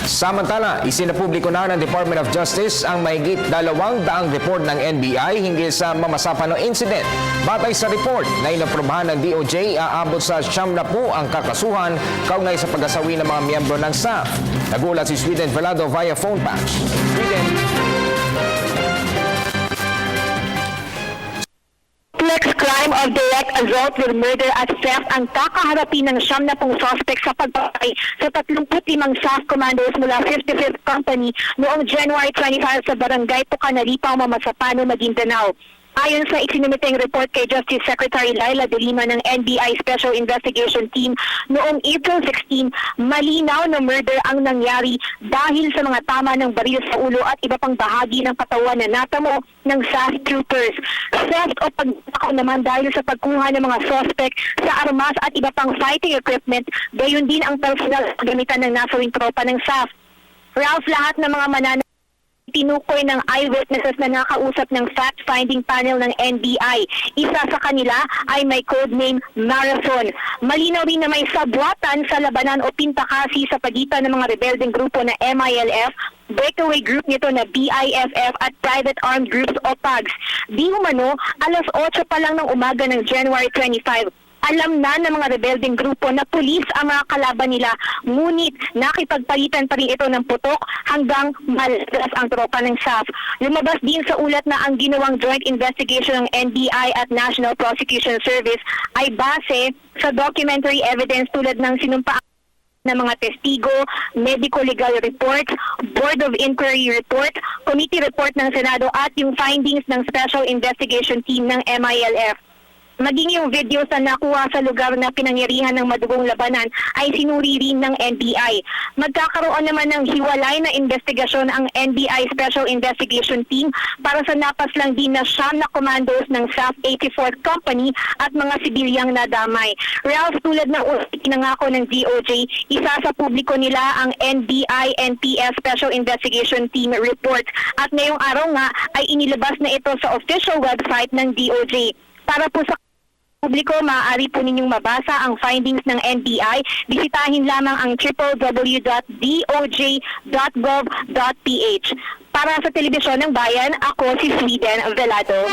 Samantala, isinapubliko na ng Department of Justice ang mahigit 200 report ng NBI hinggil sa mamasapanong incident. Batay sa report na inaprubahan ng DOJ, aabot sa 90 ang kakasuhan kaugnay sa pag-asawi ng mga miyembro ng staff. Nagulat si Sweden Velado via phone patch. Sweden. Complex crime of direct assault with murder at theft ang kakaharapin ng 70 suspect sa pagpatay sa 35 staff commandos mula 55th Company noong January 25 sa Barangay Pucanalipa, Mamasapano, Maguindanao. Ayon sa isinumiteng report kay Justice Secretary Laila De Lima ng NBI Special Investigation Team noong April 16, malinaw na murder ang nangyari dahil sa mga tama ng baril sa ulo at iba pang bahagi ng katawan na natamo ng SAS troopers. Theft o pagnakaw naman dahil sa pagkuha ng mga suspect sa armas at iba pang fighting equipment, gayon din ang personal gamitan ng nasawing tropa ng SAS. Ralph, lahat ng mga tinukoy ng eyewitnesses na nakausap ng fact-finding panel ng NBI. Isa sa kanila ay may codename Marathon. Malinaw rin na may sabwatan sa labanan o pintakasi sa pagitan ng mga rebeldeng grupo na MILF, breakaway group nito na BIFF at private armed groups o PAGs. Di umano, alas 8 pa lang ng umaga ng January 25. Alam na ng mga rebeldeng grupo na pulis ang mga kalaban nila, ngunit nakipagpalitan pa rin ito ng putok hanggang malagas ang tropa ng SAS. Lumabas din sa ulat na ang ginawang joint investigation ng NBI at National Prosecution Service ay base sa documentary evidence tulad ng sinumpaan ng mga testigo, medico-legal report, Board of Inquiry report, committee report ng Senado at yung findings ng Special Investigation Team ng MILF. Maging yung videos na nakuha sa lugar na pinangyarihan ng madugong labanan ay sinuri rin ng NBI. Magkakaroon naman ng hiwalay na investigasyon ang NBI Special Investigation Team para sa napaslang din na siyam na commandos ng SAS 84th Company at mga sibilyang nadamay. Ralph, tulad ng pinangako ng DOJ, isa sa publiko nila ang NBI-NPS Special Investigation Team report at ngayong araw nga ay inilabas na ito sa official website ng DOJ. Para po sa publiko, maaari po ninyong mabasa ang findings ng NBI. Bisitahin lamang ang www.doj.gov.ph. Para sa Telebisyon ng Bayan, ako si Sweden Velado.